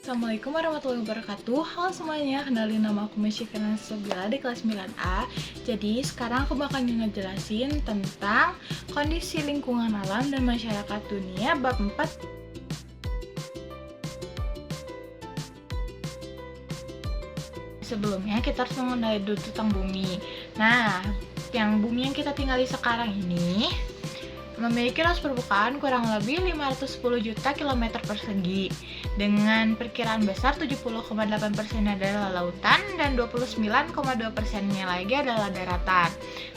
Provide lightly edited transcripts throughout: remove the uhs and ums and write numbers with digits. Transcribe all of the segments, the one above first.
Assalamualaikum warahmatullahi wabarakatuh. Halo semuanya, kenalin nama aku Mesyikana Sobila di kelas 9A. Jadi sekarang aku bakal ngejelasin tentang kondisi lingkungan alam dan masyarakat dunia bab 4. Sebelumnya kita harus mengenai dulu tentang bumi. Nah, yang bumi yang kita tinggali sekarang ini memiliki luas permukaan kurang lebih 510 juta kilometer persegi dengan perkiraan besar 70,8% adalah lautan dan 29,2%-nya lagi adalah daratan.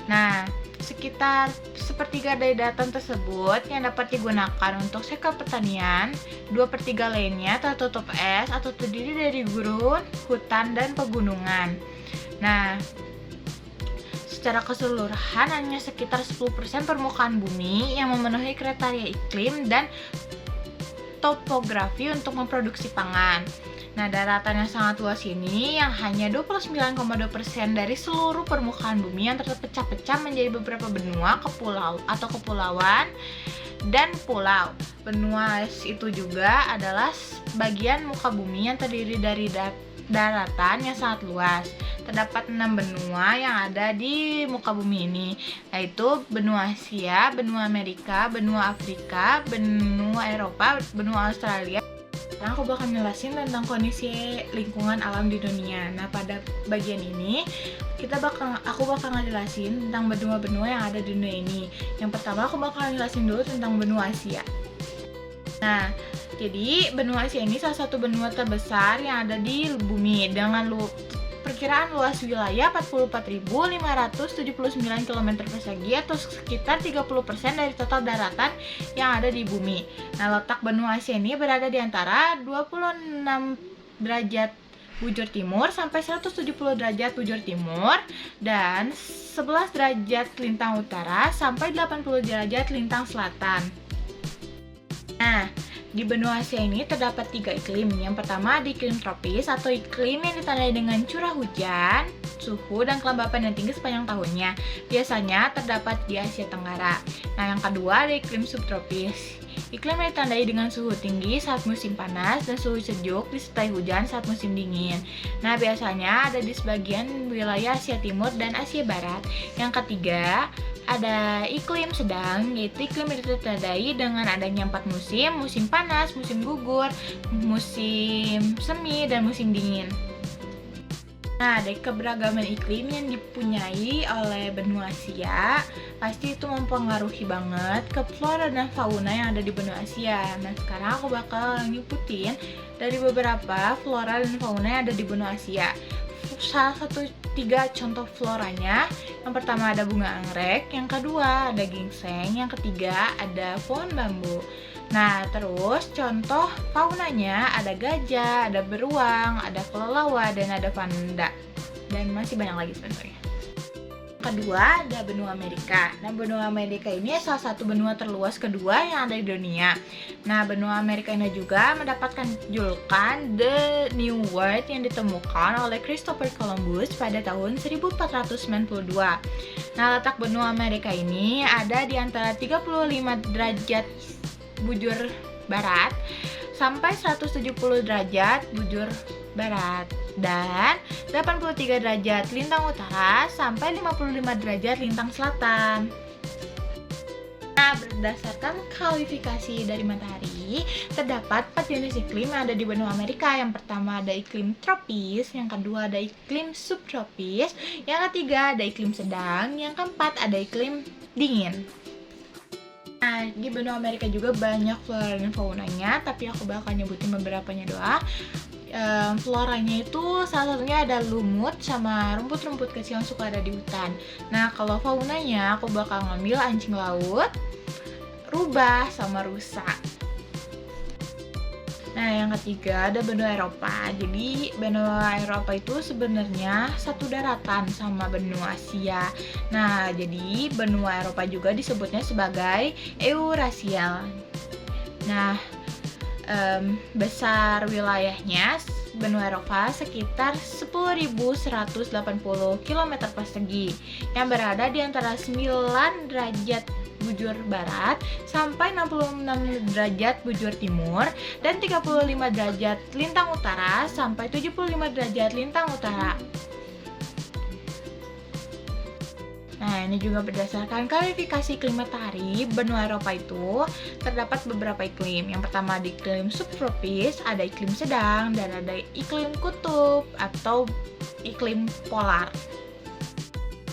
Nah, sekitar sepertiga dari daratan tersebut yang dapat digunakan untuk sektor pertanian, 2/3 lainnya tertutup es atau terdiri dari gurun, hutan, dan pegunungan. Nah, secara keseluruhan hanya sekitar 10% permukaan bumi yang memenuhi kriteria iklim dan topografi untuk memproduksi pangan. Nah, daratan yang sangat luas ini yang hanya 29,2% dari seluruh permukaan bumi yang terpecah-pecah menjadi beberapa benua, kepulauan, dan pulau. Benua itu juga adalah bagian muka bumi yang terdiri dari daratan yang sangat luas. Terdapat 6 benua yang ada di muka bumi ini, yaitu benua Asia, benua Amerika, benua Afrika, benua Eropa, benua Australia. Sekarang aku bakal jelasin tentang kondisi lingkungan alam di dunia. Nah, pada bagian ini aku bakal ngejelasin tentang benua-benua yang ada di dunia ini. Yang pertama aku bakal jelasin dulu tentang benua Asia. Nah, jadi benua Asia ini salah satu benua terbesar yang ada di bumi dengan perkiraan luas wilayah 44.579 km persegi atau sekitar 30% dari total daratan yang ada di bumi. Nah, letak benua Asia ini berada di antara 26 derajat bujur timur sampai 170 derajat bujur timur dan 11 derajat lintang utara sampai 80 derajat lintang selatan. Nah, di benua Asia ini terdapat 3 iklim. Yang pertama ada iklim tropis atau iklim yang ditandai dengan curah hujan, suhu, dan kelembapan yang tinggi sepanjang tahunnya. Biasanya terdapat di Asia Tenggara. Nah, yang kedua ada iklim subtropis. Iklim yang ditandai dengan suhu tinggi saat musim panas dan suhu sejuk disertai hujan saat musim dingin. Nah, biasanya ada di sebagian wilayah Asia Timur dan Asia Barat. Yang ketiga ada iklim sedang, yaitu iklim yang ditandai dengan adanya 4 musim, musim panas, musim gugur, musim semi, dan musim dingin. Nah, dari keberagaman iklim yang dipunyai oleh benua Asia, pasti itu mempengaruhi banget ke flora dan fauna yang ada di benua Asia. Nah, sekarang aku bakal nyebutin dari beberapa flora dan fauna yang ada di benua Asia. Salah satu 3 contoh floranya, yang pertama ada bunga anggrek, yang kedua ada ginseng, yang ketiga ada pohon bambu. Nah, terus contoh faunanya ada gajah, ada beruang, ada kelelawar, dan ada panda, dan masih banyak lagi sebenarnya. Kedua ada benua Amerika. Nah, benua Amerika ini salah satu benua terluas kedua yang ada di dunia. Nah, benua Amerika ini juga mendapatkan julukan The New World yang ditemukan oleh Christopher Columbus pada tahun 1492. Nah, letak benua Amerika ini ada di antara 35 derajat bujur barat sampai 170 derajat bujur barat dan 83 derajat lintang utara sampai 55 derajat lintang selatan. Nah, berdasarkan kualifikasi dari matahari, terdapat 4 jenis iklim yang ada di benua Amerika. Yang pertama ada iklim tropis, yang kedua ada iklim subtropis, yang ketiga ada iklim sedang, yang keempat ada iklim dingin. Nah, di benua Amerika juga banyak flora dan faunanya, tapi aku bakal nyebutin beberapanya doang. Floranya itu salah satunya ada lumut sama rumput-rumput kecil yang suka ada di hutan. Nah, kalau faunanya aku bakal ngambil anjing laut, rubah, sama rusa. Nah, yang ketiga ada benua Eropa. Jadi benua Eropa itu sebenarnya satu daratan sama benua Asia. Nah, jadi benua Eropa juga disebutnya sebagai Eurasia. Nah, besar wilayahnya benua Eropa sekitar 10.180 km persegi yang berada di antara 9 derajat bujur barat sampai 66 derajat bujur timur, dan 35 derajat lintang utara sampai 75 derajat lintang utara. Nah, ini juga berdasarkan klasifikasi iklim matahari, benua Eropa itu terdapat beberapa iklim. Yang pertama di iklim subtropis, ada iklim sedang, dan ada iklim kutub atau iklim polar.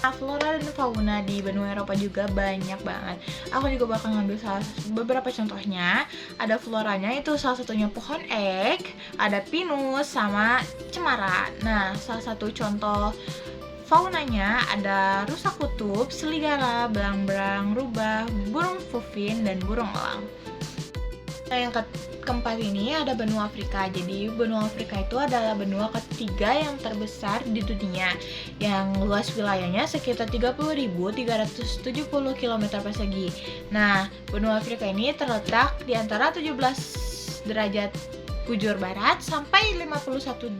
Nah, flora dan fauna di benua Eropa juga banyak banget. Aku juga bakal ngambil beberapa contohnya. Ada floranya itu salah satunya pohon ek, ada pinus, sama cemara. Nah, salah satu contoh faunanya ada rusa kutub, serigala, belang-belang, rubah, burung puvin, dan burung elang. Nah, yang keempat ini ada benua Afrika. Jadi benua Afrika itu adalah benua ketiga yang terbesar di dunia, yang luas wilayahnya sekitar 30.370 km persegi. Nah, benua Afrika ini terletak di antara 17 derajat bujur barat sampai 51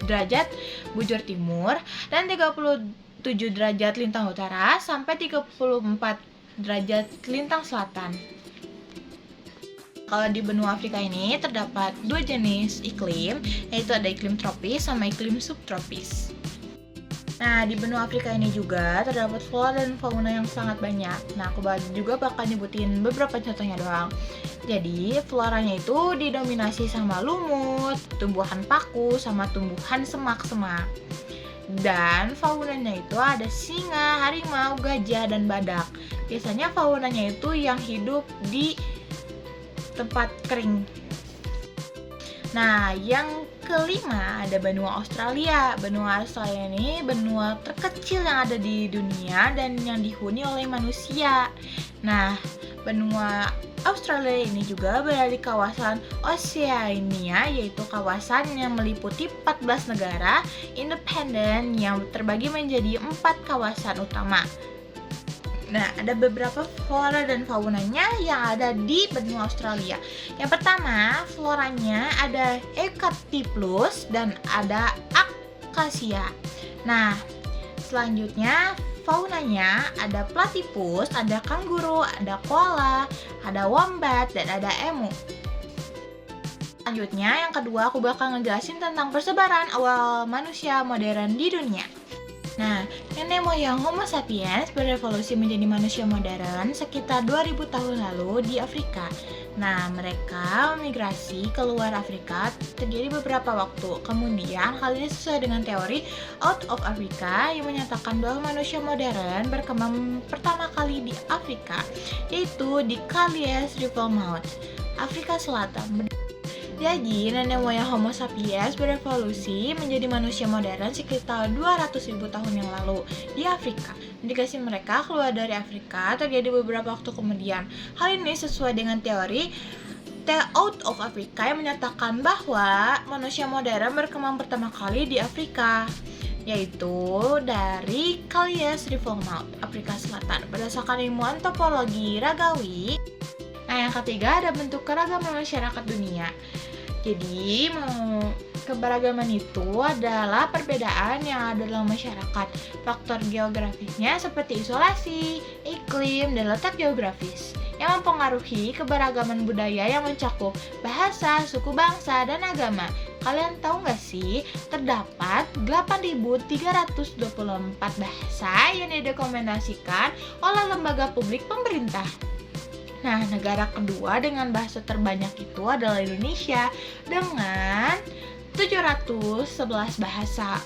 derajat bujur timur, dan 37 derajat lintang utara sampai 34 derajat lintang selatan. Kalau di benua Afrika ini terdapat dua jenis iklim, yaitu ada iklim tropis sama iklim subtropis. Nah, di benua Afrika ini juga terdapat flora dan fauna yang sangat banyak. Nah, aku juga bakal nyebutin beberapa contohnya doang. Jadi, floranya itu didominasi sama lumut, tumbuhan paku, sama tumbuhan semak-semak. Dan faunanya itu ada singa, harimau, gajah, dan badak. Biasanya faunanya itu yang hidup di tempat kering. Nah, yang kelima ada benua Australia. Benua Australia ini benua terkecil yang ada di dunia dan yang dihuni oleh manusia. Nah, benua Australia ini juga berada di kawasan Oceania, yaitu kawasan yang meliputi 14 negara independen yang terbagi menjadi 4 kawasan utama. Nah, ada beberapa flora dan faunanya yang ada di benua Australia. Yang pertama, floranya ada Eucalyptus dan ada Acacia. Nah, selanjutnya faunanya ada platypus, ada kanguru, ada koala, ada wombat, dan ada emu. Selanjutnya, yang kedua aku bakal ngejelasin tentang persebaran awal manusia modern di dunia. Nah, nenek moyang Homo sapiens berevolusi menjadi manusia modern sekitar 2000 tahun lalu di Afrika. Nah, mereka migrasi keluar Afrika terjadi beberapa waktu. Kemudian, hal ini sesuai dengan teori Out of Africa yang menyatakan bahwa manusia modern berkembang pertama kali di Afrika, yaitu di Calais River Mouth, Afrika Selatan. Jadi, nenek moyang Homo sapiens berevolusi menjadi manusia modern sekitar 200.000 tahun yang lalu di Afrika. Migrasi mereka keluar dari Afrika terjadi beberapa waktu kemudian. Hal ini sesuai dengan teori Out of Africa yang menyatakan bahwa manusia modern berkembang pertama kali di Afrika, yaitu dari Calais River Mouth, Afrika Selatan. Berdasarkan ilmu antropologi ragawi. Nah, yang ketiga ada bentuk keragaman masyarakat dunia. Jadi, keberagaman itu adalah perbedaan yang ada dalam masyarakat. Faktor geografisnya seperti isolasi, iklim, dan letak geografis yang mempengaruhi keberagaman budaya yang mencakup bahasa, suku bangsa, dan agama. Kalian tahu nggak sih, terdapat 8.324 bahasa yang didokumentasikan oleh lembaga publik pemerintah. Nah, negara kedua dengan bahasa terbanyak itu adalah Indonesia dengan 711 bahasa.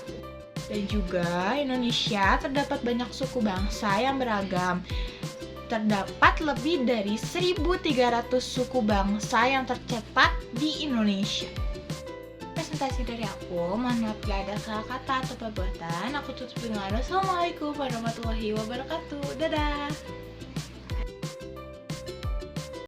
Dan juga Indonesia terdapat banyak suku bangsa yang beragam. Terdapat lebih dari 1.300 suku bangsa yang tercetak di Indonesia. Presentasi dari aku, mohon maaf bila ada salah kata atau perbuatan. Aku tutup dengan Assalamualaikum warahmatullahi wabarakatuh. Dadah!